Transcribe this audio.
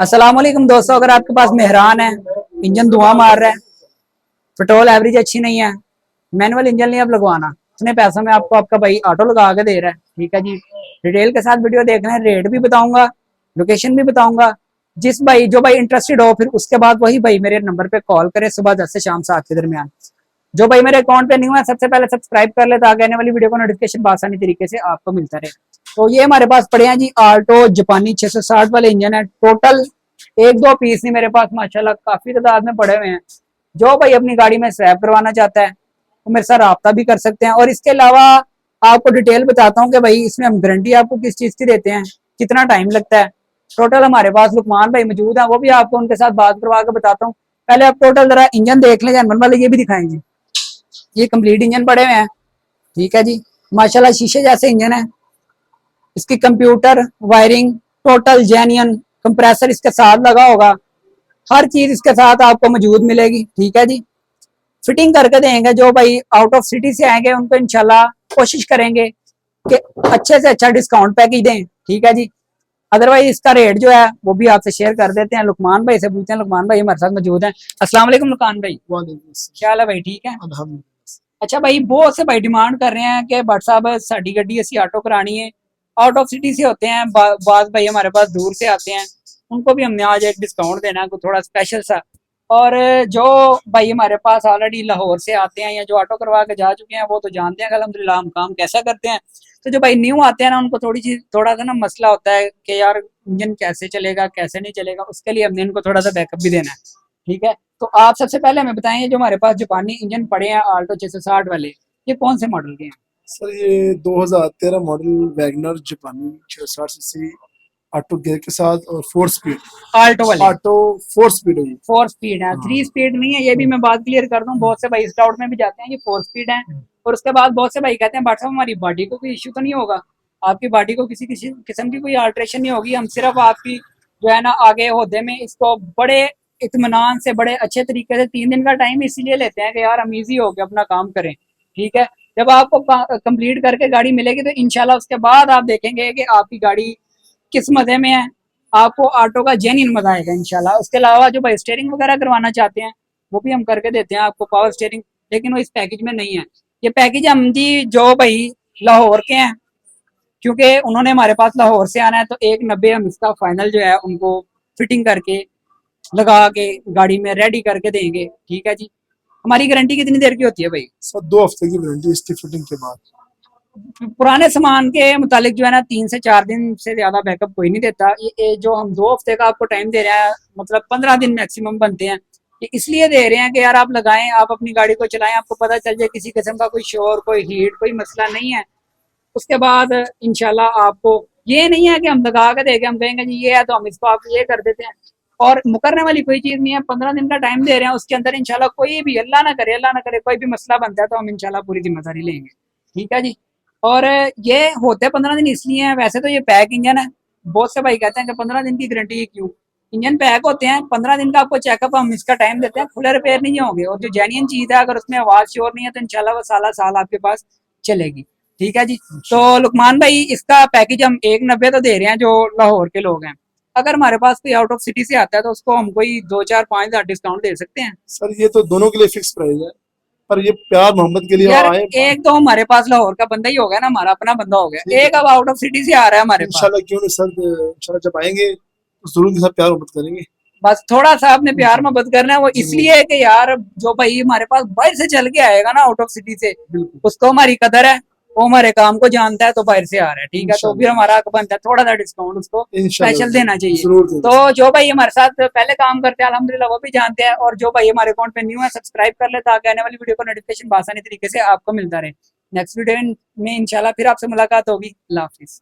अस्सलाम वालेकुम दोस्तों, अगर आपके पास मेहरान है, इंजन धुआं मार रहा है, पेट्रोल एवरेज अच्छी नहीं है, मैनुअल इंजन नहीं आप लगवाना, इतने पैसों में आपको आपका भाई ऑटो लगा के दे रहा है। ठीक है जी, डिटेल के साथ वीडियो देखना है, रेट भी बताऊंगा, लोकेशन भी बताऊंगा। जिस भाई जो भाई इंटरेस्टेड हो, फिर उसके बाद वही भाई मेरे नंबर पे कॉल करे सुबह 10 से शाम 7 के दरमियान। जो भाई मेरे अकाउंट पे नहीं हुआ, सबसे पहले सब्सक्राइब कर ले ताकि आने वाली वीडियो का नोटिफिकेशन आसानी तरीके से आपको मिलता रहे। तो ये हमारे पास पड़े हैं जी आल्टो जापानी 660 वाले इंजन है। टोटल एक दो पीस नहीं मेरे पास, माशाल्लाह काफी तादाद में पड़े हुए हैं। जो भाई अपनी गाड़ी में स्वैप करवाना चाहता है वो मेरे साथ रब्ता भी कर सकते हैं। और इसके अलावा आपको डिटेल बताता हूँ कि भाई इसमें हम गारंटी आपको किस चीज की देते हैं, कितना टाइम लगता है। टोटल हमारे पास लुकमान भाई मौजूद है, वो भी आपको उनके साथ बात करवा के बताता हूँ। पहले आप टोटल जरा इंजन देख लें, जानवर वाले ये भी दिखाएंगे। ये कंप्लीट इंजन पड़े हुए हैं। ठीक है जी, माशाल्लाह शीशे जैसे इंजन है। इसकी computer wiring total genuine, compressor इसके साथ लगा होगा, हर चीज इसके साथ आपको मौजूद मिलेगी। ठीक है जी, फिटिंग करके देंगे। जो भाई आउट ऑफ सिटी से आएंगे उनको इंशाल्लाह कोशिश करेंगे कि अच्छे से अच्छा डिस्काउंट पैकेज दें। ठीक है जी, अदरवाइज इसका रेट जो है वो भी आपसे शेयर कर देते हैं। लुकमान भाई से पूछते हैं, लुकमान भाई हमारे साथ मौजूद हैं। अस्सलाम वालेकुम लुकमान भाई। क्या हाल है भाई, ठीक है? अच्छा भाई, बहुत से भाई डिमांड कर रहे हैं कि भट्ट साहब साड़ी गड्डी ऐसी ऑटो करानी है, आउट ऑफ सिटी से होते हैं, बाद भाई हमारे पास दूर से आते हैं, उनको भी हमने आज एक डिस्काउंट देना है, थोड़ा स्पेशल सा। और जो भाई हमारे पास ऑलरेडी लाहौर से आते हैं या जो ऑटो करवा के जा चुके हैं वो तो जानते हैं अल्हम्दुलिल्लाह हम काम कैसा करते हैं। तो जो भाई न्यू आते हैं ना, उनको थोड़ा सा ना मसला होता है कि यार इंजन कैसे चलेगा कैसे नहीं चलेगा, उसके लिए हमने इनको थोड़ा सा बैकअप भी देना है। ठीक है, तो आप सबसे पहले हमें बताएं, जो हमारे पास जापानी इंजन पड़े हैं आल्टो 660 वाले, ये कौन से मॉडल के हैं? सर ये 2013 मॉडल वैगनर जापानी 660 सीसी ऑटो गियर के साथ और 4 स्पीड आल्टो वाले ऑटो 4 स्पीड है ये। 4 स्पीड है, 3 स्पीड नहीं है। ये भी मैं बात क्लियर कर दूं, बहुत से भाई स्काउट में भी जाते हैं, ये 4 स्पीड है। और उसके बाद बहुत से भाई कहते हैं भाट साहब हमारी बॉडी को कोई इश्यू तो नहीं होगा, आपकी बॉडी को किसी किसी किस्म की कोई अल्ट्रेशन नहीं होगी, हम सिर्फ आपकी जो है ना आगे होदे में इसको बड़े इत्मीनान से बड़े अच्छे तरीके से 3 दिन का टाइम इसीलिए लेते हैं कि यार हम ईजी होकर अपना काम करें। ठीक है, जब आपको कंप्लीट करके गाड़ी मिलेगी तो इंशाल्लाह उसके बाद आप देखेंगे कि आपकी गाड़ी किस मजे में है, आपको ऑटो का जेन्युइन मजा आएगा इंशाल्लाह। उसके अलावा जो भाई स्टेयरिंग वगैरह करवाना चाहते हैं वो भी हम करके देते हैं आपको, पावर स्टेयरिंग, लेकिन वो इस पैकेज में नहीं है। ये पैकेज हम जी जो भाई लाहौर के हैं, क्योंकि उन्होंने हमारे पास लाहौर से आना है, तो 190 हम इसका फाइनल जो है उनको फिटिंग करके लगा के गाड़ी में रेडी करके देंगे। ठीक है जी, हमारी गारंटी कितनी देर की होती है भाई? सर 2 हफ्ते की वारंटी इसकी फिटिंग के बाद। पुराने सामान के मुतालिक जो है ना 3 से 4 दिन से ज्यादा बैकअप कोई नहीं देता। ये जो हम 2 हफ्ते का आपको टाइम दे रहे हैं, मतलब 15 दिन मैक्सिमम बनते हैं, ये इसलिए दे रहे हैं कि यार आप लगाएं, आप अपनी गाड़ी को चलाएं, आपको पता चल जाए किसी किस्म का कोई शोर कोई हीट कोई मसला नहीं है। उसके बाद इंशाल्लाह आपको ये नहीं है कि हम लगा के देंगे, हम कहेंगे जी ये है तो हम इसको आप ये कर देते हैं, और मुकरने वाली कोई चीज नहीं है। 15 दिन का टाइम दे रहे हैं, उसके अंदर इंशाल्लाह कोई भी अल्लाह ना करे कोई भी मसला बनता है तो हम इंशाल्लाह पूरी जिम्मेदारी लेंगे। ठीक है जी, और ये होते 15 दिन इसलिए हैं, वैसे तो ये पैक इंजन है। बहुत से भाई कहते हैं कि 15 दिन की गारंटी क्यों, इंजन पैक होते हैं, 15 दिन का आपको चेकअप हम इसका टाइम देते हैं, खुले रिपेयर नहीं होंगे। और जो जेन्युइन चीज है, अगर उसमें आवाज शोर नहीं है तो इंशाल्लाह वो साला साल आपके पास चलेगी। ठीक है जी, तो लुकमान भाई इसका पैकेज हम 190 तो दे रहे हैं जो लाहौर के लोग हैं। अगर हमारे पास कोई आउट ऑफ सिटी से आता है तो उसको हम कोई 2 4 5 हज़ार डिस्काउंट दे सकते हैं। सर ये तो दोनों के लिए फिक्स प्राइस है, पर ये प्यार मोहब्बत के लिए यार आए। एक तो हमारे पास लाहौर का बंदा ही हो गया ना, हमारा अपना बंदा हो गया, एक अब आउट ऑफ सिटी से आ रहा है हमारे पास। इंशाल्लाह क्यों नहीं सर, इंशाल्लाह जब आएंगे तो जरूर के साथ प्यार मोहब्बत करेंगे। बस थोड़ा सा आपने प्यार मोहब्बत करना है, वो इसलिए है कि यार जो भाई हमारे पास बाहर से चल के आएगा ना आउट ऑफ सिटी से, उसको हमारी कदर है, वो हमारे काम को जानता है, तो बाहर से आ रहा है। ठीक है, तो फिर हमारा हक बनता है थोड़ा सा डिस्काउंट उसको स्पेशल देना चाहिए। तो जो भाई हमारे साथ पहले काम करते हैं अल्हम्दुलिल्लाह वो भी जानते हैं, और जो भाई हमारे अकाउंट पे न्यू है सब्सक्राइब कर ले ताकि आने वाली वीडियो का नोटिफिकेशन आसानी तरीके से आपको मिलता रहे। नेक्स्ट वीडियो में इंशाल्लाह फिर आपसे मुलाकात होगी। अल्लाह हाफिज।